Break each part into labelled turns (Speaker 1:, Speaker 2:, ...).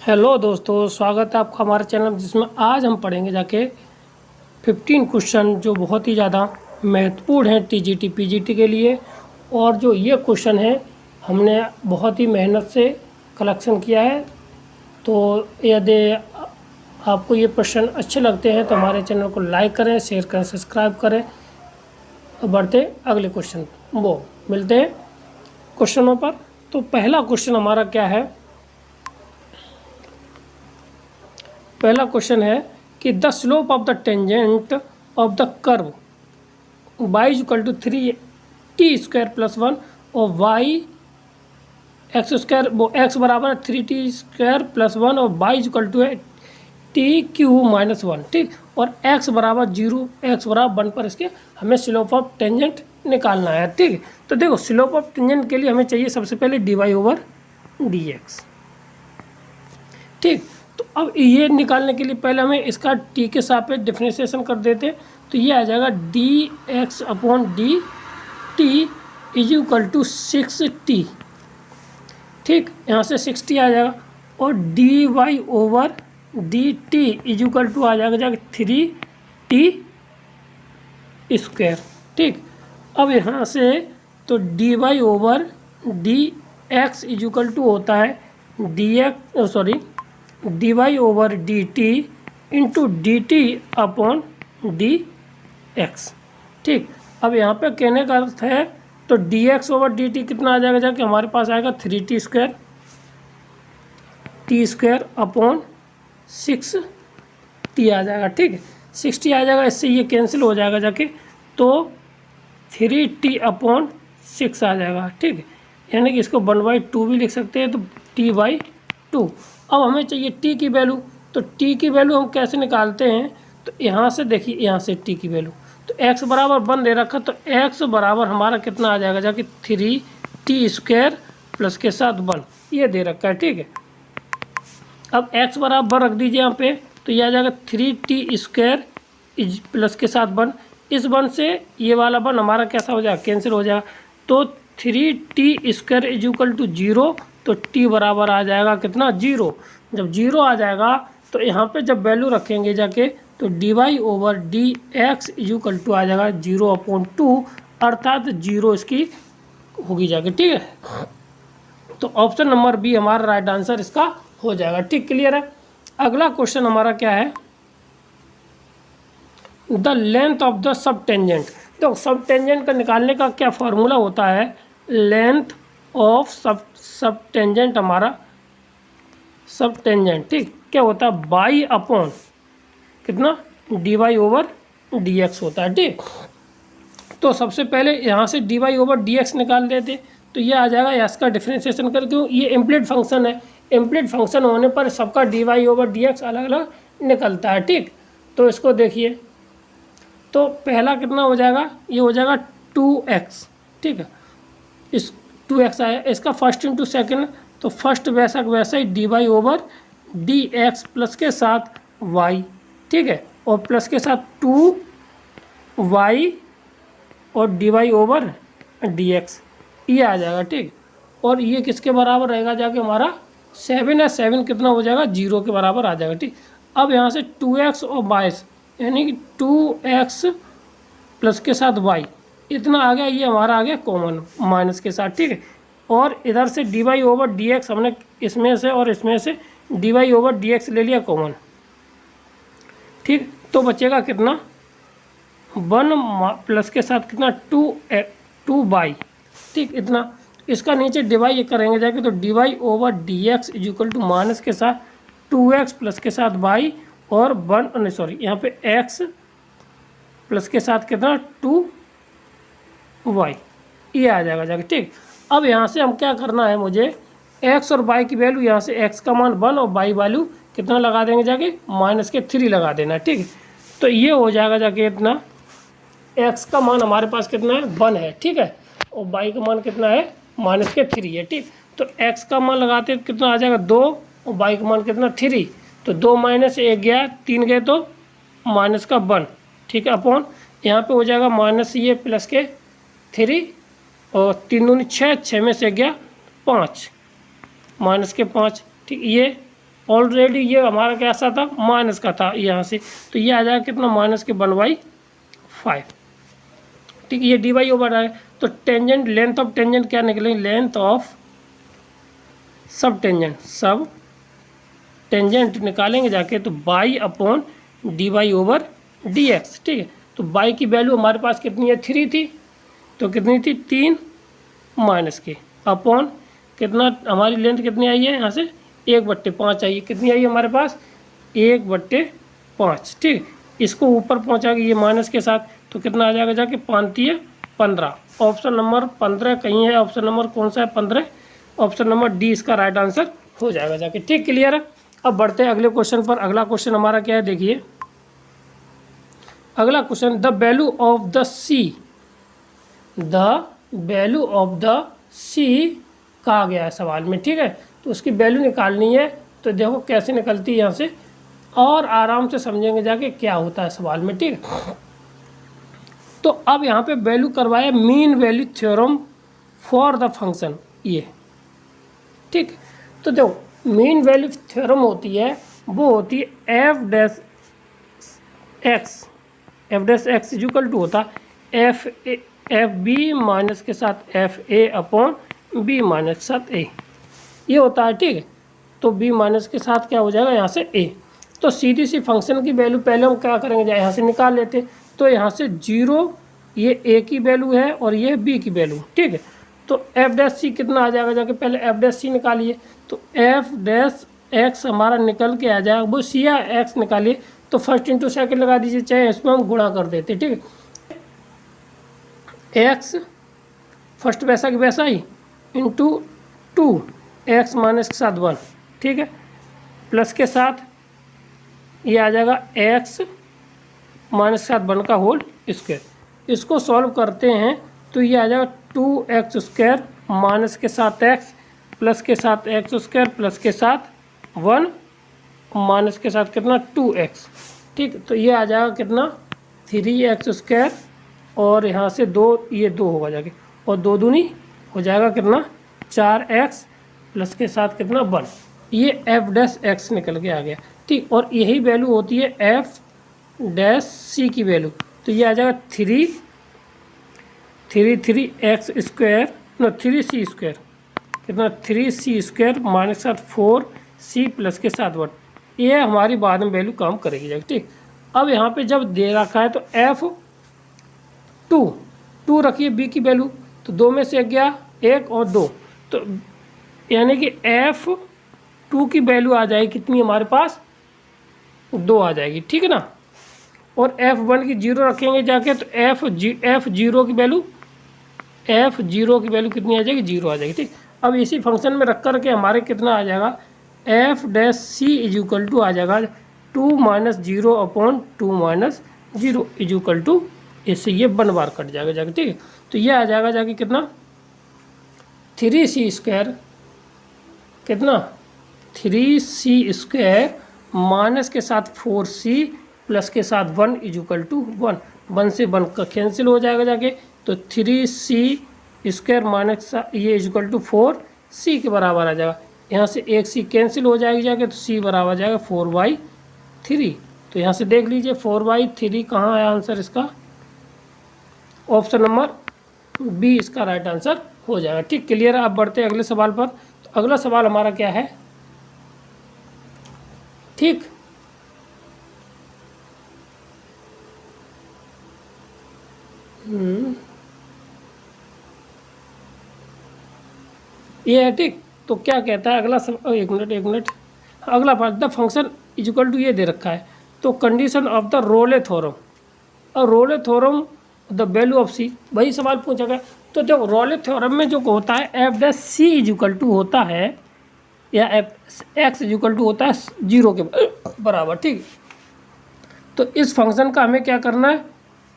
Speaker 1: Hello दोस्तों, स्वागत है आपका हमारे चैनल जिसमें आज हम पढ़ेंगे जाके 15 क्वेश्चन जो बहुत ही ज़्यादा महत्वपूर्ण हैं टीजीटी पीजीटी के लिए। और जो ये क्वेश्चन है हमने बहुत ही मेहनत से कलेक्शन किया है। तो यदि आपको ये प्रश्न अच्छे लगते हैं तो हमारे चैनल को लाइक करें, शेयर करें, सब्सक्राइब करें। बढ़ते अगले क्वेश्चन वो मिलते हैं क्वेश्चनों पर। तो पहला क्वेश्चन हमारा क्या है? पहला क्वेश्चन है कि the slope of the tangent of the curve y equal to 3t² plus 1 और y एक्स स्क्वायर वो x बराबर है 3t² प्लस 1 और y इक्वल टू है t³ - 1। ठीक, और x बराबर 0 x बराबर 1 पर इसके हमें स्लोप ऑफ टेंजेंट निकालना है। ठीक, तो देखो स्लोप ऑफ टेंजेंट के लिए हमें चाहिए सबसे पहले dy/dx। ठीक, तो अब ये निकालने के लिए पहले हमें इसका t के सापेक्ष डिफरेंशिएशन कर देते। तो ये आ जाएगा dx/dt is equal to 6t। ठीक, यहाँ से 6t आ जाएगा और dy/dt इज इक्वल टू आ जाएगा 3t²। ठीक, अब यहाँ से तो dy/dx इज इक्वल टू होता है dy/dt इंटू dt/dx। ठीक, अब यहाँ पे कहने का अर्थ है तो dx/dt कितना आ जाएगा जाके हमारे पास आएगा 3t² t² आ जाएगा। ठीक है, 60 आ जाएगा, इससे ये कैंसिल हो जाएगा जाके तो 3t/6 आ जाएगा। ठीक है, यानी कि इसको 1/2 भी लिख सकते हैं तो t/2। अब हमें चाहिए t की वैल्यू। तो t की वैल्यू हम कैसे निकालते हैं? तो यहाँ से देखिए, यहाँ से t की वैल्यू तो x बराबर 1 दे रखा, तो x बराबर हमारा कितना आ जाएगा जाके 3t² प्लस के साथ 1 ये दे रखा है। ठीक है, अब x बराबर रख दीजिए यहाँ पे, तो ये आ जाएगा 3t² प्लस के साथ 1। इस 1 से ये वाला 1 हमारा कैसा हो जाएगा, कैंसिल हो जाएगा। तो 3t² इज इक्वल टू 0, तो t बराबर आ जाएगा कितना 0। जब 0 आ जाएगा तो यहाँ पे जब वैल्यू रखेंगे जाके तो dy/dx इज इक्वल टू आ जाएगा 0/2, अर्थात 0 इसकी होगी जाके। ठीक है, तो ऑप्शन नंबर बी हमारा राइट आंसर इसका हो जाएगा। ठीक, क्लियर है। अगला क्वेश्चन हमारा क्या है? The length of the sub tangent. तो सब टेंजेंट का निकालने का क्या फार्मूला होता है? लेंथ ऑफ सब टेंजेंट हमारा सब टेंजेंट, ठीक, क्या होता है y/ कितना dy/dx होता है। ठीक, तो सबसे पहले यहाँ से dy/dx निकाल देते तो ये आ जाएगा, इसका डिफरेंशिएशन करके ये इम्प्लीट फंक्शन है। इम्प्लीट फंक्शन होने पर सबका dy/dx अलग अलग निकलता है। ठीक, तो इसको देखिए, तो पहला कितना हो जाएगा, ये हो जाएगा 2x। ठीक है, इस 2x आया, इसका फर्स्ट इंटू सेकेंड, तो फर्स्ट वैसा वैसा ही dy/dx प्लस के साथ y। ठीक है, और प्लस के साथ 2y और dy/dx ये आ जाएगा। ठीक, और ये किसके बराबर रहेगा जाके हमारा 7 है, 7 कितना हो जाएगा 0 के बराबर आ जाएगा। ठीक, अब यहाँ से 2x और y यानी कि 2x प्लस के साथ y इतना आ गया, ये हमारा आ गया कॉमन माइनस के साथ। ठीक है, और इधर से dy/dx हमने इसमें से और इसमें से dy/dx ले लिया कॉमन। ठीक, तो बचेगा कितना 1 प्लस के साथ कितना 2y। ठीक, इतना इसका नीचे डिवाइड करेंगे जाके तो dy/dx is equal to minus के साथ 2x प्लस के साथ y और 1 नहीं सॉरी यहाँ पे x प्लस के साथ कितना 2y ये आ जाएगा जाके। ठीक, अब यहाँ से हम क्या करना है, मुझे x और y की वैल्यू, यहाँ से x का मान 1 और y वैल्यू कितना लगा देंगे जाके -3 लगा देना है। ठीक, तो ये हो जाएगा जाके इतना, x का मान हमारे पास कितना है 1 है। ठीक है, और y का मान कितना है -3 है। ठीक, तो x का मान लगाते कितना आ जाएगा 2 और y का मान कितना 3, तो 2 - 1 गया, 3 गए तो -1। ठीक है, अपॉन यहाँ पे हो जाएगा माइनस ये प्लस के 3 और 3 दूनी 6, 6 में से गया 5 -5। ठीक, ये ऑलरेडी ये हमारा कैसा था, माइनस का था यहाँ से, तो ये आ जाएगा कितना, माइनस के 1/5। ठीक है, ये डी बाई ओवर है। तो टेंजेंट, लेंथ ऑफ टेंजेंट क्या निकलेगी, लेंथ ऑफ सब टेंजेंट निकालेंगे जाके, तो by upon d y over d x. ठीक है, तो बाई की वैल्यू हमारे पास कितनी है, 3 थी, तो कितनी थी, 3 माइनस के अपॉन कितना, हमारी लेंथ कितनी आई है यहाँ से, 1/5 आई है। कितनी आई है हमारे पास, 1/5। ठीक, इसको ऊपर पहुँचाएंगे ये माइनस के साथ, तो कितना आ जाएगा जाके, 5 15। ऑप्शन नंबर 15 कहीं है, ऑप्शन नंबर कौन सा है, 15, ऑप्शन नंबर डी इसका राइट आंसर हो जाएगा जाके। ठीक, क्लियर है। अब बढ़ते हैं अगले क्वेश्चन पर। अगला क्वेश्चन हमारा क्या है, देखिए अगला question, the value of the c कहा गया है सवाल में। ठीक है, तो उसकी वैल्यू निकालनी है। तो देखो कैसे निकलती है यहाँ से, और आराम से समझेंगे जाके क्या होता है सवाल में। ठीक है, तो अब यहाँ पे वैल्यू करवाया mean value theorem for the function ये। ठीक, तो देखो मीन वैल्यू थ्योरम होती है, वो होती है f dash x equal to होता एफ बी माइनस के साथ f a upon b minus के साथ ए, ये होता है। ठीक है, तो बी माइनस के साथ क्या हो जाएगा यहाँ से ए। तो सीधी सी फंक्शन की वैल्यू पहले हम क्या करेंगे, यहाँ से निकाल लेते। तो यहाँ से 0 ये ए की वैल्यू है और ये बी की वैल्यू। ठीक है, तो एफ डैश सी कितना आ जाएगा जाके, पहले एफ डैश सी निकालिए। तो एफ डैश एक्स हमारा निकल के आ जाएगा, वो सी या एक्स निकालिए, तो फर्स्ट इंटू सेकंड लगा दीजिए, चाहे इसमें हम गुणा कर देते। ठीक है, एक्स फर्स्ट वैसा कि वैसा ही इंटू 2 एक्स माइनस के साथ 1। ठीक है, प्लस के साथ ये आ जाएगा एक्स माइनस के साथ 1 का होल स्क्वायर। इसको सॉल्व करते हैं तो ये आ जाएगा 2x² माइनस के साथ x प्लस के साथ x² प्लस के साथ 1 माइनस के साथ कितना 2x। ठीक, तो ये आ जाएगा कितना 3x² और यहाँ से 2, ये 2 होगा जाके, और 2 दूनी हो जाएगा कितना 4x प्लस के साथ कितना 1। ये एफ डैश एक्स निकल के आ गया। ठीक, और यही वैल्यू होती है एफ डैश सी की वैल्यू। तो ये आ जाएगा 3c² कितना 3c² माइनस के साथ 4c प्लस के साथ 1। ये हमारी बाद में वैल्यू काम करेगी जाएगी। ठीक, अब यहाँ पे जब दे रखा है तो f2 रखिए बी की वैल्यू, तो 2 में से एक गया 1 और 2, तो यानी कि f2 की वैल्यू आ जाएगी कितनी हमारे पास 2 आ जाएगी। ठीक है ना, और f1 की 0 रखेंगे जाके, तो f0 की वैल्यू कितनी आ जाएगी 0 आ जाएगी। ठीक, अब इसी फंक्शन में रख कर के हमारे कितना आ जाएगा f dash c equal to आ जाएगा 2 - 0 अपॉन 2 - 0 इक्वल टू, इससे ये 1 बार कट जाएगा जाके। ठीक है, तो ये आ जाएगा जाके कितना 3c² कितना 3c² माइनस के साथ 4c प्लस के साथ 1 इक्वल टू 1। 1 से 1 का कैंसिल हो जाएगा जाके, तो 3c² माइनस ये इक्वल टू 4c के बराबर आ जाएगा। यहाँ से एक c कैंसिल हो जाएगी जाके, तो c बराबर आ जाएगा 4/3। तो यहाँ से देख लीजिए 4/3 कहाँ है आंसर इसका, ऑप्शन नंबर बी इसका राइट आंसर हो जाएगा। ठीक, क्लियर है। अब बढ़ते हैं अगले सवाल पर। तो अगला सवाल हमारा क्या है, ठीक ये है। ठीक, तो क्या कहता है अगला एक मिनट अगला part, the function equal to ये दे रखा है। तो condition of the Rolle theorem, और Rolle theorem the value of c, वही सवाल पूछा गया। तो देखो रोले थ्योरम में जो होता है f dash c equal to होता है, या एफ एक्स इक्वल टू होता है 0 के बराबर। ठीक, तो इस फंक्शन का हमें क्या करना है,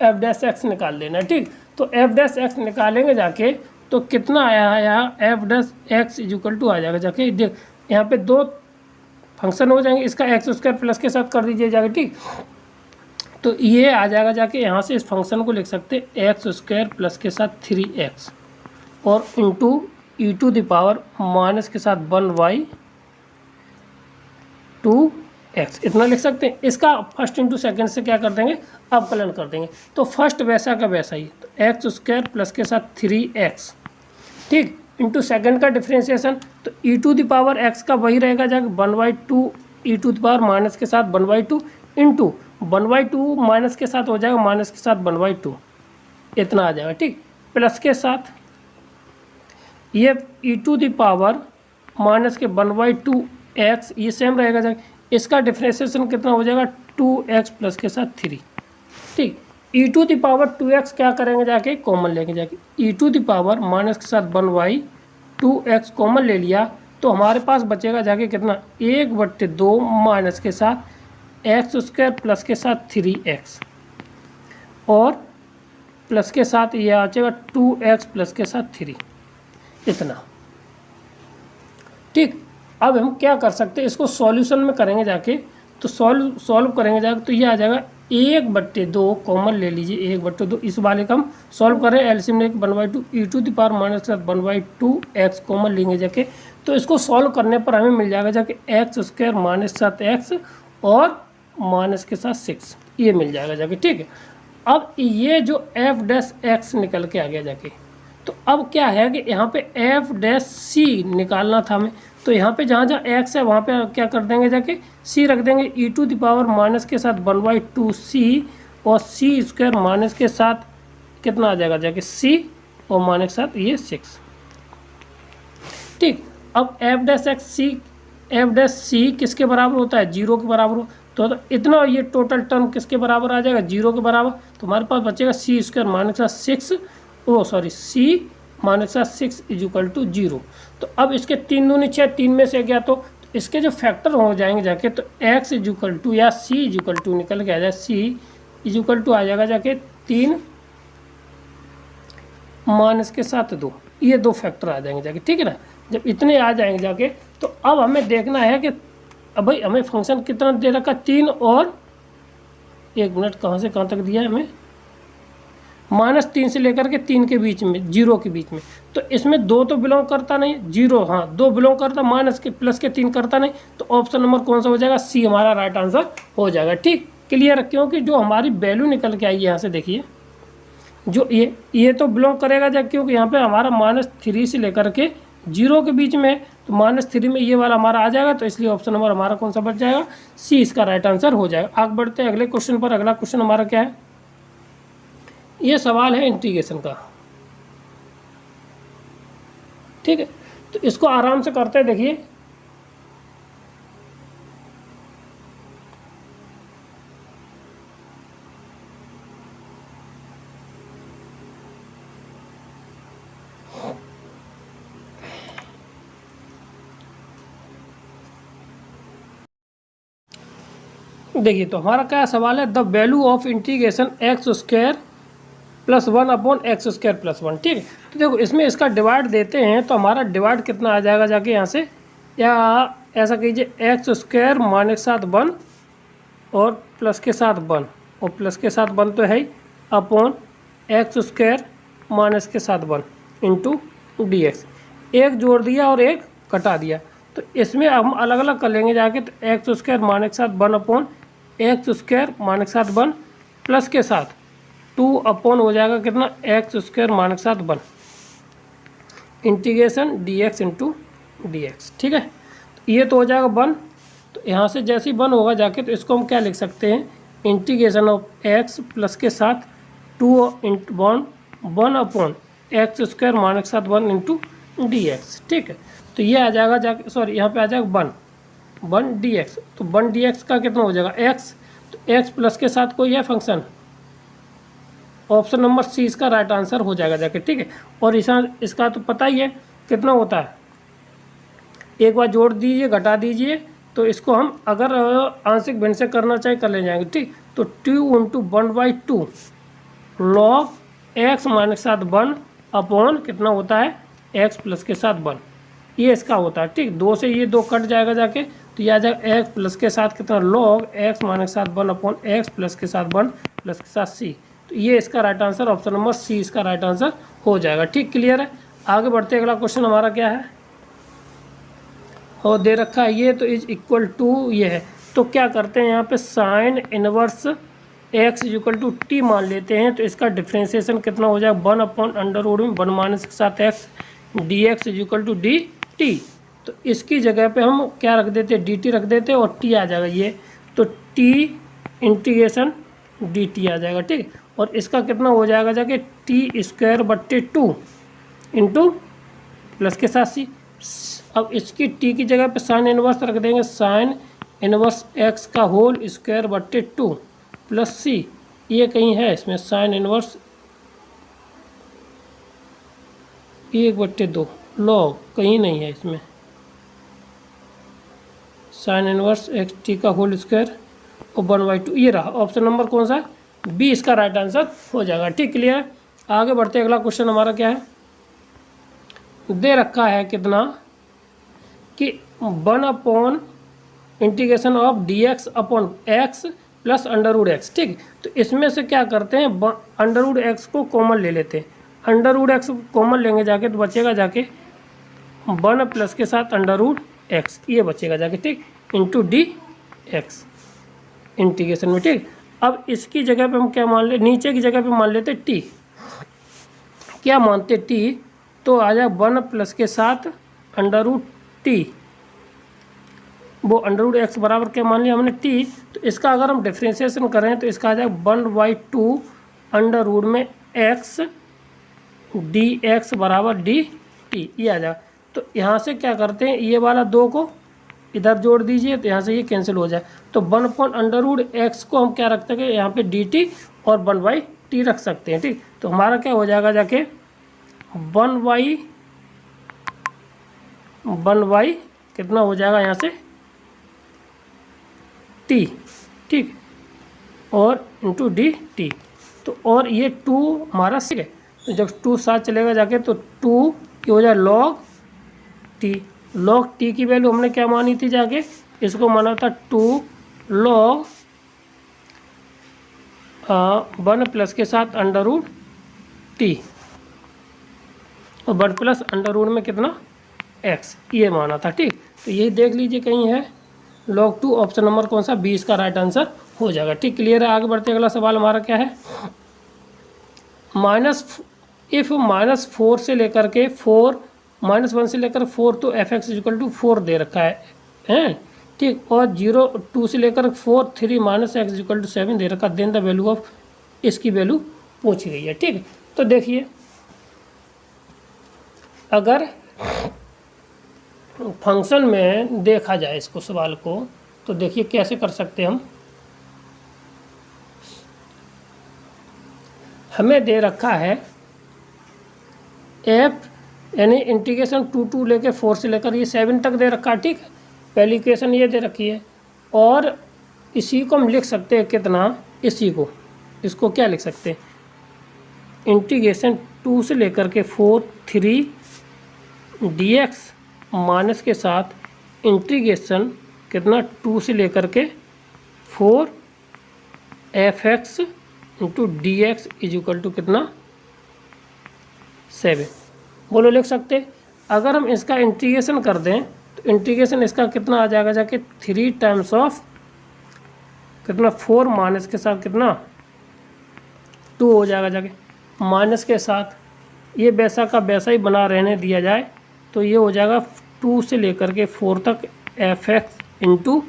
Speaker 1: एफ डैश एक्स निकाल लेना है। ठीक, तो एफ डैश एक्स निकालेंगे जाके, तो कितना आया है यहाँ f dash x equal to आ जाएगा जाके, देख यहाँ पे 2 फंक्शन हो जाएंगे, इसका x² प्लस के साथ कर दीजिए जाके। ठीक, तो ये आ जाएगा जाके, यहाँ से इस फंक्शन को लिख सकते x² प्लस के साथ 3x और into e to the power minus के साथ 1y 2x इतना लिख सकते हैं। इसका फर्स्ट इंटू सेकेंड से क्या कर देंगे, अवकलन कर देंगे। तो फर्स्ट वैसा का वैसा ही, तो एक्स स्क्वायर प्लस के साथ 3x, ठीक, इंटू सेकेंड का डिफ्रेंशिएशन, तो e to the power x का वही रहेगा जाके 1/2 e to the power minus के साथ 1/2 इंटू 1/2 माइनस के साथ हो जाएगा माइनस के साथ 1/2 इतना आ जाएगा, ठीक, प्लस के साथ ये e to the power minus के 1/2x ये सेम रहेगा जाके, इसका डिफ्रेंशिएशन कितना हो जाएगा 2x प्लस के साथ 3, ठीक, e to the power 2x क्या करेंगे जाके कॉमन लेंगे जाके, e to the power minus के साथ 1/2x कॉमन ले लिया तो हमारे पास बचेगा जाके कितना 1/2 माइनस के साथ एक्स स्क्वायर प्लस के साथ 3x और प्लस के साथ ये आ जाएगा 2x प्लस के साथ 3 इतना, ठीक। अब हम क्या कर सकते हैं, इसको सॉल्यूशन में करेंगे जाके, तो सॉल्व करेंगे जाके तो ये आ जाएगा 1/2 कॉमन ले लीजिए 1/2, इस वाले का हम सॉल्व करें एलसीएम लेके 1/2 e to the power minus के साथ 1/2x कॉमन लेंगे जाके, तो इसको सॉल्व करने पर हमें मिल जाएगा जाके एक्स स्क्वायर माइनस के साथ x और माइनस के साथ 6 ये मिल जाएगा जाके, ठीक है। अब ये जो f डैश x निकल के आ गया जाके, तो अब क्या है कि यहाँ पे f डैश c निकालना था हमें, तो यहाँ पे जहाँ जहाँ x है वहाँ पे क्या कर देंगे जाके c रख देंगे e to the power minus के साथ 1/2c और c स्क्वायर माइनस के साथ कितना आ जाएगा जाके c और माइनस के साथ ये 6, ठीक। अब f डैश c किसके बराबर होता है 0 के बराबर हो, तो इतना ये टोटल टर्म किसके बराबर आ जाएगा 0 के बराबर, तो हमारे पास बचेगा c स्क्वायर माइनस का 6 c माइनस का 6 इज इक्वल टू 0। तो अब इसके 3 दूनी 6 3 में से गया तो इसके जो फैक्टर हो जाएंगे जाके, तो x इज इक्वल टू या c इज इक्वल टू निकल के आ जाए c इज इक्वल टू आ जाएगा जाके 3 माइनस के साथ 2, ये 2 फैक्टर आ जाएंगे जाके, ठीक है ना। जब इतने आ जाएंगे जाके तो अब हमें देखना है कि अब भाई हमें फंक्शन कितना दे रखा 3 और 1 मिनट कहाँ से कहाँ तक दिया है हमें, -3 से लेकर के 3 के बीच में 0 के बीच में, तो इसमें 2 तो बिलोंग करता नहीं 0, हाँ 2 बिलोंग करता, माइनस के प्लस के 3 करता नहीं, तो ऑप्शन नंबर कौन सा हो जाएगा सी हमारा राइट आंसर हो जाएगा, ठीक, क्लियर। क्योंकि जो हमारी वैल्यू निकल के आई है यहाँ से देखिए, जो ये तो बिलोंग करेगा जब, क्योंकि यहाँ पे हमारा -3 से लेकर के 0 के बीच में, तो -3 में ये वाला हमारा आ जाएगा, तो इसलिए ऑप्शन नंबर हमारा कौन सा बच जाएगा सी इसका राइट आंसर हो जाएगा। आगे बढ़ते हैं अगले क्वेश्चन पर। अगला क्वेश्चन हमारा क्या है, ये सवाल है इंटीग्रेशन का, ठीक है। तो इसको आराम से करते हैं, देखिए देखिए तो हमारा क्या सवाल है, the value of integration x square plus 1 upon x square plus 1, ठीक है। तो देखो इसमें इसका डिवाइड देते हैं, तो हमारा डिवाइड कितना आ जाएगा जाके यहाँ से, या ऐसा कीजिए एक्स स्क्वायर माइनस के साथ 1 और प्लस के साथ 1 और प्लस के साथ 1 तो है ही अपॉन एक्स स्क्वायर माइनस के साथ 1 इंटू डी एक्स, एक जोड़ दिया और एक कटा दिया, तो इसमें हम अलग अलग कर लेंगे जाके, तो एक्स स्क्वायर माइनस के साथ 1 अपॉन एक्स स्क्वायर माइनस के साथ 1 प्लस के साथ 2 अपॉन हो जाएगा कितना एक्स स्क्वायर माइनस के साथ 1 integration D x into d x, ठीक है। तो ये तो हो जाएगा 1, तो यहाँ से जैसे ही 1 होगा जाके, तो इसको हम क्या लिख सकते हैं, इंटीग्रेशन ऑफ एक्स प्लस के साथ 2 into 1 upon x square minus के साथ 1 इंटू डी एक्स, ठीक है। तो ये आ जाएगा जाके, सॉरी यहाँ पे आ जाएगा 1 डी एक्स, तो 1 डी एक्स का कितना हो जाएगा एक्स, तो एक्स प्लस के साथ कोई है फंक्शन, ऑप्शन नंबर सी इसका राइट आंसर हो जाएगा जाके, ठीक है। और इसका तो पता ही है कितना होता है, एक बार जोड़ दीजिए घटा दीजिए, तो इसको हम अगर आंशिक भिन्न से करना चाहे कर ले जाएंगे, ठीक। तो 2 इंटू 1/2 लॉग एक्स माइनस के साथ 1 अपॉन कितना होता है एक्स प्लस के साथ 1, ये इसका होता है, ठीक। 2 से ये 2 कट जाएगा जाके, तो ये आ जाएगा एक्स प्लस के साथ कितना लॉग एक्स माइनस के साथ 1 अपॉन एक्स प्लस के साथ 1 प्लस के साथ सी, तो ये इसका right answer option number c इसका राइट आंसर हो जाएगा, ठीक, क्लियर है। आगे बढ़ते अगला क्वेश्चन हमारा क्या है, और दे रखा है ये, तो इज इक्वल टू ये है। तो क्या करते हैं यहाँ पे sine inverse x is equal to t मान लेते हैं। तो इसका डिफ्रेंसिएशन कितना हो जाएगा 1/√में 1 माइनस के साथ x d x is equal to d t. तो इसकी जगह पे हम क्या रख देते, डी टी रख देते और टी आ जाएगा ये। तो टी इंटीग्रेशन डी टी आ जाएगा, ठीक। और इसका कितना हो जाएगा जाके टी स्क्वायर बट्टे 2 इंटू प्लस के साथ सी। अब इसकी टी की जगह पे साइन इनवर्स रख देंगे, साइन इनवर्स एक्स का होल स्क्वायर बट्टे 2 प्लस सी। ये कहीं है इसमें साइन इनवर्स 1/2 लॉग, कहीं नहीं है इसमें साइन इनवर्स एक्स टी का होल स्क्वायर और 1/2। ये रहा ऑप्शन नंबर कौन सा, बी इसका राइट आंसर हो जाएगा, ठीक। क्लियर। आगे बढ़ते अगला क्वेश्चन हमारा क्या है, दे रखा है कितना कि 1 integration of D x upon x plus √x, ठीक। तो इसमें से क्या करते हैं, √x को कॉमन ले लेते हैं। √x को कॉमन लेंगे जाके तो बचेगा जाके 1 प्लस के साथ √x, ये बचेगा जाके, ठीक, इंटू डी एक्स इंटीग्रेशन में, ठीक। अब इसकी जगह पे हम क्या मान ले, नीचे की जगह पे मान लेते t, क्या मानते t, तो आ जाए 1 प्लस के साथ √t, वो √x बराबर क्या मान लिया हमने t। तो इसका अगर हम डिफ्रेंशिएशन करें तो इसका आ जाए 1/2 अंडर में x डी एक्स बराबर डी टी, ये आ जाएगा। तो यहाँ से क्या करते हैं, ये वाला 2 को इधर जोड़ दीजिए तो यहाँ से ये कैंसिल हो जाए। तो 1/√x को हम क्या रखते हैं यहाँ पे dt और 1/t रख सकते हैं, ठीक। तो हमारा क्या हो जाएगा जाके 1 कितना हो जाएगा यहाँ से t, ठीक, और इंटू डी टी। तो और ये 2 हमारा सिक है, तो जब 2 साथ चलेगा जाके तो 2 की हो जाए log t। log t की वैल्यू हमने क्या मानी थी जाके, इसको माना था 2 log 1 प्लस के साथ √t और 1 प्लस √ में कितना x, ये माना था, ठीक। तो यही देख लीजिए कहीं है log 2, ऑप्शन नंबर कौन सा, 20 का राइट आंसर हो जाएगा, ठीक। क्लियर है। आगे बढ़ते अगला सवाल हमारा क्या है, -4 से लेकर के 1 से लेकर 4 तो f(x = 4 दे रखा है, ठीक। और 2 से लेकर 4 3 -x = 7 दे रखा, देन द वैल्यू ऑफ, इसकी वैल्यू पूछी गई है, ठीक। तो देखिए अगर फंक्शन में देखा जाए इसको सवाल को, तो देखिए कैसे कर सकते हैं हम। हमें दे रखा है f यानी इंटीग्रेशन 2 लेके 4 से लेकर ये 7 तक दे रखा है, ठीक है। पहली इक्वेशन ये दे रखी है और इसी को हम लिख सकते हैं कितना, इसको क्या लिख सकते हैं, इंटीग्रेशन 2 से लेकर के 4 3 dx माइनस के साथ इंटीग्रेशन कितना 2 से लेकर के 4 f(x) इंटू dx = कितना 7, बोलो लिख सकते। अगर हम इसका इंटीग्रेशन कर दें तो इंटीग्रेशन इसका कितना आ जाएगा जाके 3 टाइम्स ऑफ कितना 4 माइनस के साथ कितना 2 हो जाएगा जाके, माइनस के साथ ये वैसा का वैसा ही बना रहने दिया जाए तो ये हो जाएगा 2 से लेकर के 4 तक f(x) इंटू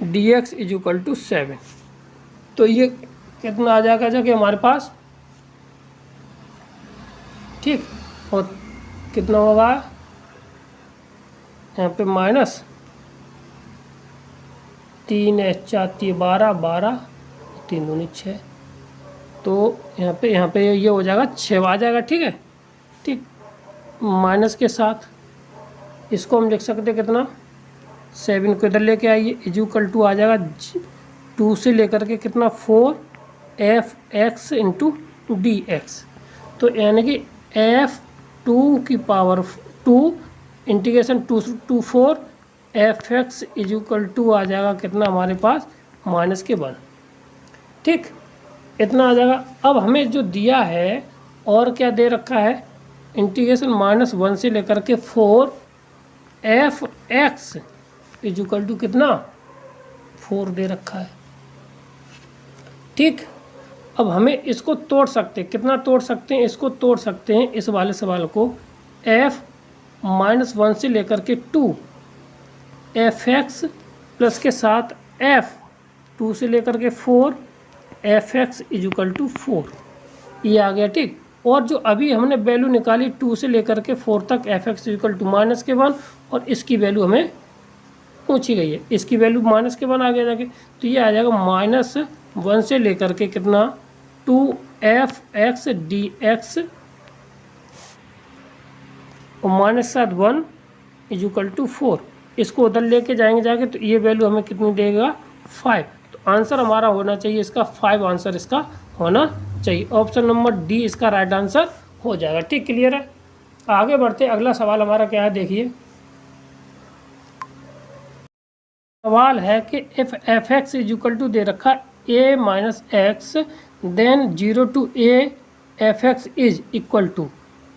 Speaker 1: dx = 7। तो ये कितना आ जाएगा जाके हमारे पास, ठीक। और कितना होगा यहाँ पे माइनस 3 4 12 12 3 दूनी 6, तो यहाँ पे ये हो जाएगा 6 आ जाएगा, ठीक है, ठीक। माइनस के साथ इसको हम लिख सकते कितना 7 को इधर लेके आइए = आ जाएगा 2 से लेकर के कितना 4 f(x) इंटू dx। तो यानी कि f(2) की पावर 2 इंटीग्रेशन 2 to 4 f(x) = आ जाएगा कितना हमारे पास -1, ठीक, इतना आ जाएगा। अब हमें जो दिया है और क्या दे रखा है, इंटीग्रेशन -1 से लेकर के 4 f(x) इज इक्वल टू कितना 4 दे रखा है। ठीक, अब हमें इसको तोड़ सकते हैं, कितना तोड़ सकते हैं, इसको तोड़ सकते हैं इस वाले सवाल को f-1 से लेकर के 2 fx प्लस के साथ f 2 से लेकर के 4 fx इज इक्वल टू 4, ये आ गया। ठीक, और जो अभी हमने वैल्यू निकाली 2 से लेकर के 4 तक fx इज इक्वल टू -1 और इसकी वैल्यू हमें पूछी गई है, इसकी वैल्यू -1 आ गया जाके, तो ये आ जाएगा -1 से लेकर के कितना 2fx dx और -1 इज इक्वल टू 4। इसको उधर लेके जाएंगे जाके तो ये वैल्यू हमें कितनी देगा 5। तो आंसर हमारा होना चाहिए इसका 5, आंसर इसका होना चाहिए। ऑप्शन नंबर डी इसका राइट आंसर हो जाएगा। ठीक, क्लियर है। आगे बढ़ते, अगला सवाल हमारा क्या है देखिए। सवाल है कि if f x is equal to दे रखा a minus x then 0 to a f x is equal to,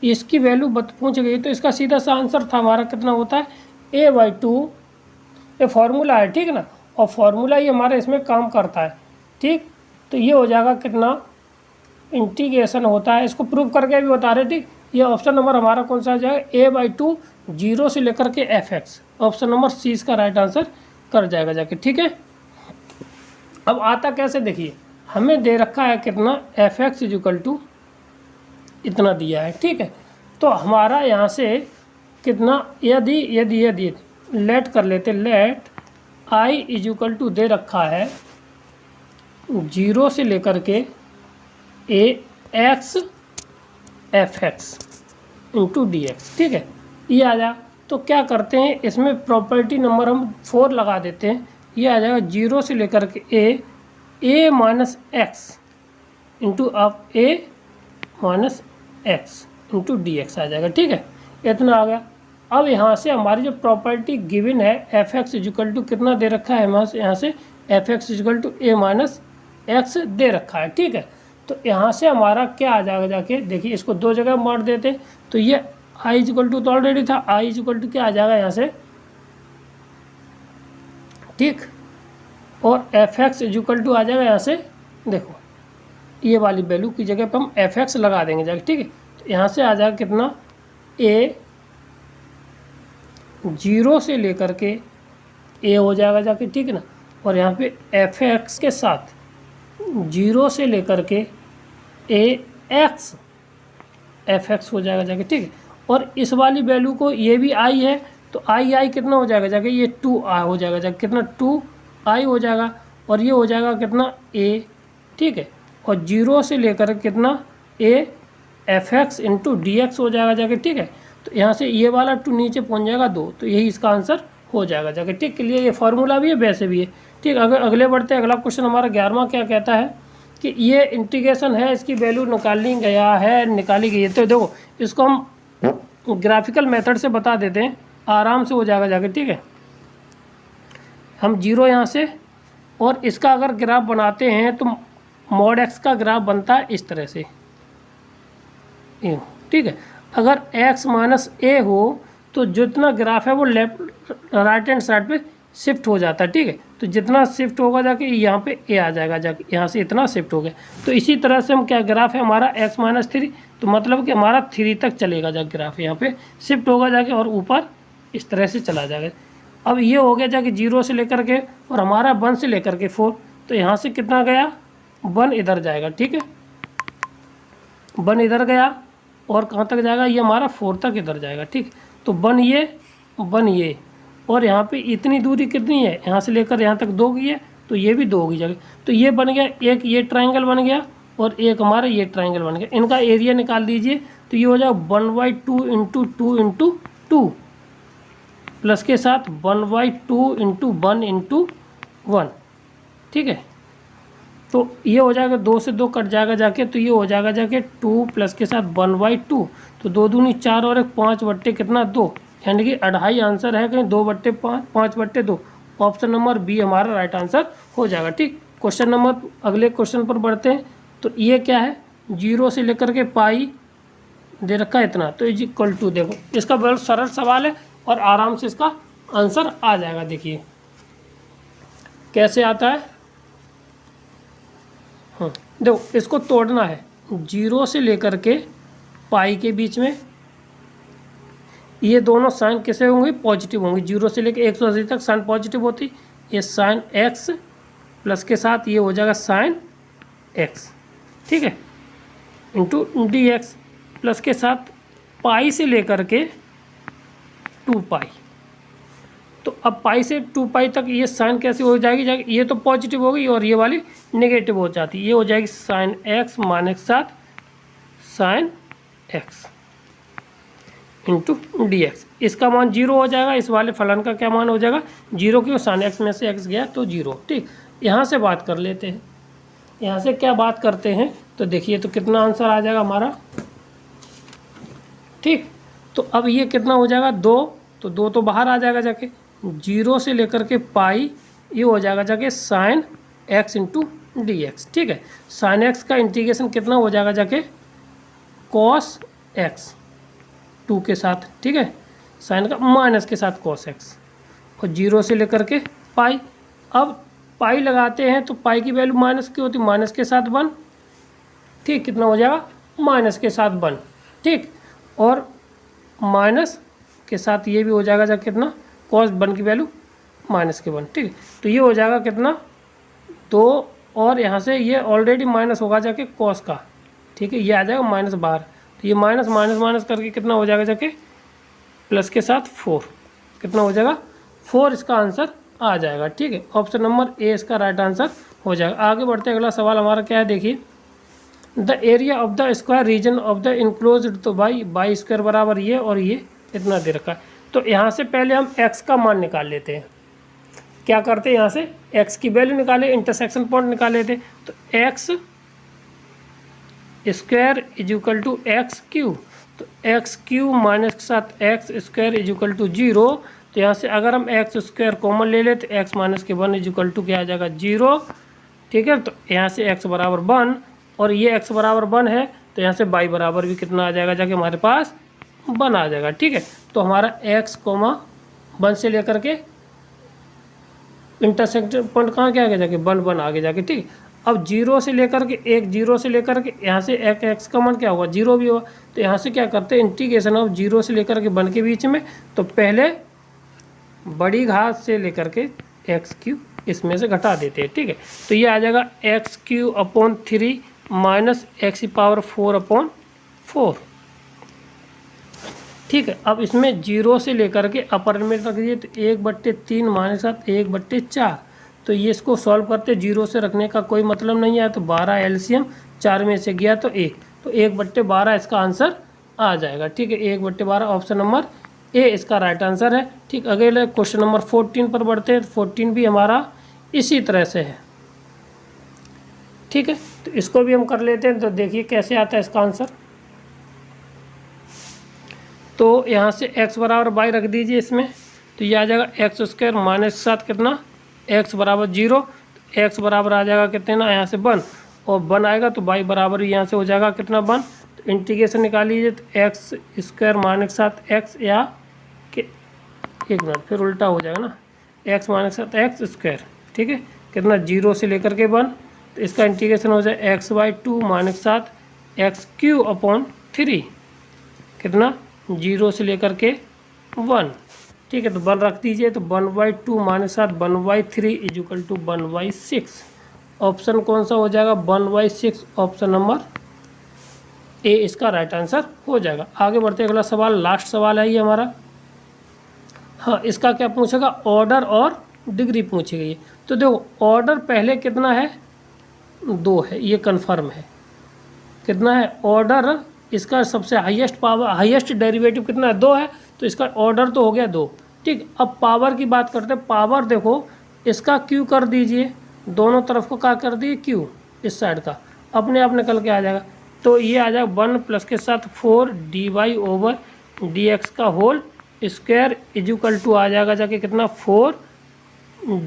Speaker 1: इसकी वैल्यू पूछ गई। तो इसका सीधा सा आंसर था हमारा कितना होता है a/2, ये फार्मूला है, ठीक है ना, और फार्मूला ही हमारे इसमें काम करता है। ठीक, तो ये हो जाएगा कितना इंटीग्रेशन होता है, इसको प्रूव करके भी बता रहे। ठीक, ये ऑप्शन नंबर हमारा कौन सा आ जाएगा a/2 0 से लेकर के f x, option number c इसका राइट आंसर कर जाएगा जाके। ठीक है, अब आता कैसे देखिए, हमें दे रखा है कितना f x is equal to इतना दिया है। ठीक है, तो हमारा यहाँ से कितना यदि यदि यदि लेट कर लेते, let I is equal to दे रखा है 0 से लेकर के a x f x into d x. ठीक है, ये आ जाए तो क्या करते हैं, इसमें प्रॉपर्टी नंबर हम 4 लगा देते हैं। ये आ जाएगा 0 से लेकर के ए माइनस एक्स इंटू अब a minus x into d x आ जाएगा। ठीक है, इतना आ गया। अब यहाँ से हमारी जो प्रॉपर्टी गिवन है एफ एक्स इजिकल टू कितना दे रखा है, यहाँ से f x is equal to a minus x दे रखा है। ठीक है, तो यहाँ से हमारा क्या आ जाएगा जाके देखिए, इसको 2 जगह बांट देते तो ये आई इजिकल टू तो ऑलरेडी था, आई इजिकल टू क्या आ जाएगा यहाँ से, ठीक, और एफ एक्स इजिकल टू आ जाएगा यहाँ से, देखो ये वाली वैल्यू की जगह पर हम एफ एक्स लगा देंगे जाके। ठीक है, तो यहाँ से आ जाएगा कितना ए 0 से लेकर के ए हो जाएगा जाके। ठीक है ना, और यहाँ पे एफ एक्स के साथ 0 से लेकर के ए एक्स एफ एक्स हो जाएगा जाके। ठीक है, और इस वाली वैल्यू को ये भी आई है तो आई आई कितना हो जाएगा जाके, ये 2 आई हो जाएगा जाके, कितना 2 आई हो जाएगा, और ये हो जाएगा कितना ए। ठीक है, और 0 से लेकर कितना A F x into d x हो जाएगा जाके। ठीक है, तो यहाँ से ये वाला 2 नीचे पहुँच जाएगा 2, तो यही इसका आंसर हो जाएगा जाके। ठीक, के लिए ये फार्मूला भी है वैसे भी है। ठीक, अगर अगले बढ़ते अगला क्वेश्चन हमारा 11वां क्या कहता है कि ये इंटीग्रेशन है, इसकी वैल्यू निकाली गई है। तो देखो इसको हम ग्राफिकल मेथड से बता देते हैं, आराम से हो जाएगा जाके। ठीक है, हम 0 यहाँ से, और इसका अगर ग्राफ बनाते हैं तो मॉड एक्स का ग्राफ बनता है इस तरह से। ठीक है, अगर x माइनस ए हो तो जितना ग्राफ है वो लेफ्ट राइट हैंड साइड पे शिफ्ट हो जाता है। ठीक है, तो जितना शिफ्ट होगा जाके यहाँ पे ए आ जाएगा जाके, यहाँ से इतना शिफ्ट हो गया। तो इसी तरह से हम क्या ग्राफ है हमारा x माइनस 3, तो मतलब कि हमारा 3 तक चलेगा जाके ग्राफ, यहाँ पे शिफ्ट होगा जाके और ऊपर इस तरह से चला जाएगा। अब ये हो गया जाके 0 से लेकर के, और हमारा 1 से लेकर के 4, तो यहाँ से कितना गया 1 इधर जाएगा। ठीक है, 1 इधर गया और कहाँ तक जाएगा, ये हमारा 4 तक इधर जाएगा। ठीक, तो 1 ये, और यहाँ पे इतनी दूरी कितनी है, यहाँ से लेकर यहाँ तक 2 की है, तो ये भी 2 की जगह, तो ये बन गया एक, ये ट्रायंगल बन गया और एक हमारा ये ट्रायंगल बन गया। इनका एरिया निकाल दीजिए, तो ये हो जाएगा 1/2 इंटू 2 इंटू 2 प्लस के साथ 1/2 इंटू 1 इंटू 1। ठीक है, तो ये हो जाएगा 2 से 2 कट जाएगा जाके, तो ये हो जाएगा जाके 2 प्लस के साथ 1/2, तो 2 दूनी 4 और 1 5 बट्टे कितना 2, यानी कि 2.5 आंसर है कहीं 2/5 5/2। ऑप्शन नंबर बी हमारा राइट आंसर हो जाएगा। ठीक, क्वेश्चन नंबर अगले क्वेश्चन पर बढ़ते हैं। तो ये क्या है, 0 से लेकर के पाई दे रखा है इतना, तो इज इक्वल टू, देखो इसका बहुत सरल सवाल है और आराम से इसका आंसर आ जाएगा। देखिए कैसे आता है। देखो इसको तोड़ना है, 0 से लेकर के पाई के बीच में ये दोनों साइन कैसे होंगे, पॉजिटिव होंगे। 0 से लेकर 180 तक साइन पॉजिटिव होती, ये साइन एक्स प्लस के साथ ये हो जाएगा साइन एक्स, ठीक है, इंटू डी एक्स प्लस के साथ पाई से लेकर के 2 पाई। तो अब पाई से 2 पाई तक ये साइन कैसे हो जाएगी, ये तो पॉजिटिव हो गई और ये वाली नेगेटिव हो जाती, ये हो जाएगी साइन एक्स माइनस के साथ sine x into d x. इसका मान 0 हो जाएगा, इस वाले फलन का क्या मान हो जाएगा 0, क्यों साइन एक्स में से एक्स गया तो 0। ठीक, यहाँ से बात कर लेते हैं, यहाँ से क्या बात करते हैं तो देखिए तो कितना आंसर आ जाएगा हमारा। ठीक, तो अब ये कितना हो जाएगा 2, तो 2 तो बाहर आ जाएगा जाके, 0 से लेकर के पाई ये हो जाएगा जाके sine x into d x. ठीक है, साइन एक्स का इंटीग्रेशन कितना हो जाएगा जाके कॉस एक्स 2 के साथ, ठीक है, साइन का माइनस के साथ कॉस एक्स, और 0 से लेकर के पाई। अब पाई लगाते हैं तो पाई की वैल्यू माइनस की होती, माइनस के साथ 1, ठीक, कितना हो जाएगा माइनस के साथ 1, ठीक, और माइनस के साथ ये भी हो जाएगा जा कितना कॉस 1 की वैल्यू माइनस के 1, ठीक है, तो ये हो जाएगा कितना 2, और यहाँ से ये ऑलरेडी माइनस होगा जाके कॉस का, ठीक है, ये आ जाएगा माइनस बाहर, तो ये माइनस माइनस माइनस करके कितना हो जाएगा जाके प्लस के साथ 4, कितना हो जाएगा 4, इसका आंसर आ जाएगा। ठीक है, ऑप्शन नंबर ए इसका राइट आंसर हो जाएगा। आगे बढ़ते हैं, अगला सवाल हमारा क्या है, देखिए the area of the square region of the enclosed, तो बाई स्क्वायर बराबर ये और ये इतना दे रखा है। तो यहाँ से पहले हम x का मान निकाल लेते हैं। क्या करते हैं, यहाँ से x की वैल्यू निकाले, इंटरसेक्शन पॉइंट निकाल लेते हैं। तो x square is equal to x q, तो एक्स क्यू माइनस के साथ x square is equal to 0। तो यहाँ से अगर हम एक्स स्क्वायर कॉमन ले लें तो एक्स माइनस के 1 इज इक्वल टू क्या आ जाएगा 0, ठीक है, तो यहाँ से x बराबर 1 और ये x बराबर 1 है, तो यहाँ से y बराबर भी कितना आ जाएगा जाके हमारे पास 1 आ जाएगा। ठीक है, तो हमारा x, 1 से लेकर के इंटरसेक्शन पॉइंट कहाँ क्या आगे जाके 1 1 आगे जाके, ठीक है। अब 0 से लेकर के 0 से लेकर के यहाँ से x का मान क्या होगा 0 भी होगा, तो यहाँ से क्या करते हैं इंटीग्रेशन ऑफ 0 से लेकर के 1 के बीच में, तो पहले बड़ी घात से लेकर के एक्स क्यू इसमें से घटा देते हैं। ठीक है, तो ये आ जाएगा x Q upon 3 minus x की पावर 4 अपॉन 4। ठीक है, अब इसमें 0 से लेकर के अपर लिमिट रख दीजिए, तो 1/3 माइनस 7 1/4, तो ये इसको सॉल्व करते 0 से रखने का कोई मतलब नहीं है, तो 12 एलसीएम 4 में से गया तो 1, तो 1/12 इसका आंसर आ जाएगा। ठीक है, 1/12 ऑप्शन नंबर ए इसका राइट आंसर है। ठीक, अगले क्वेश्चन नंबर 14 पर बढ़ते हैं, तो 14 भी हमारा इसी तरह से है। ठीक है, तो इसको भी हम कर लेते हैं, तो देखिए कैसे आता है इसका आंसर। तो यहाँ से x बराबर y रख दीजिए इसमें, तो ये आ जाएगा एक्स स्क्वायर माइनस के साथ कितना x बराबर 0, x बराबर आ जाएगा कितने ना यहाँ से 1, और 1 आएगा तो y बराबर यहाँ से हो जाएगा कितना 1, तो इंटीग्रेशन निकाल लीजिए, तो एक्स स्क्वायर माइनस के साथ x, या कि एक मिनट फिर उल्टा हो जाएगा ना, x माइनस के साथ एक्स स्क्वायर, ठीक है, कितना 0 से लेकर के 1, तो इसका इंटीग्रेशन हो जाए x/2 माइनस के साथ एक्स क्यू अपॉन 3, कितना 0 से लेकर के 1। ठीक है, तो 1 रख दीजिए, तो 1/2 minus 7 1/3 is equal to 1/6। Option कौन सा हो जाएगा 1/6, ऑप्शन नंबर ए इसका राइट आंसर हो जाएगा। आगे बढ़ते अगला सवाल, लास्ट सवाल है ये हमारा। हाँ, इसका क्या पूछेगा, ऑर्डर और डिग्री पूछेगी। तो देखो ऑर्डर पहले कितना है 2 है, ये कन्फर्म है, कितना है ऑर्डर, इसका सबसे हाईएस्ट पावर हाईएस्ट डेरिवेटिव कितना है 2 है, तो इसका ऑर्डर तो हो गया 2। ठीक, अब पावर की बात करते हैं, पावर देखो इसका क्यू कर दीजिए, दोनों तरफ को क्या कर दिए क्यू, इस साइड का अपने आप निकल के आ जाएगा, तो ये आ जाएगा 1 प्लस के साथ 4 dy ओवर dx का whole square is equal to आ जाएगा जाके कितना 4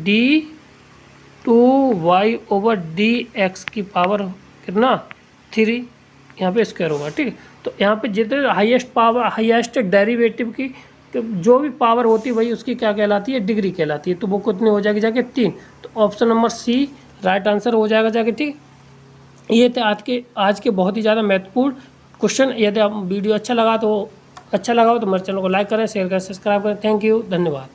Speaker 1: d2y ओवर dx की पावर कितना 3, यहाँ पे स्क्वायर होगा। ठीक है, तो यहाँ पे जितने हाईएस्ट पावर हाईएस्ट डेरिवेटिव की कि जो भी पावर होती है वही उसकी क्या कहलाती है, डिग्री कहलाती है। तो वो कितनी हो जाएगी जाके 3। तो option number c right answer हो जाएगा जाके, ठीक। ये थे आज के बहुत ही ज़्यादा महत्वपूर्ण क्वेश्चन। यदि आप वीडियो अच्छा लगा हो तो मेरे चैनल को लाइक करें, शेयर करें, सब्सक्राइब करें। थैंक यू, धन्यवाद।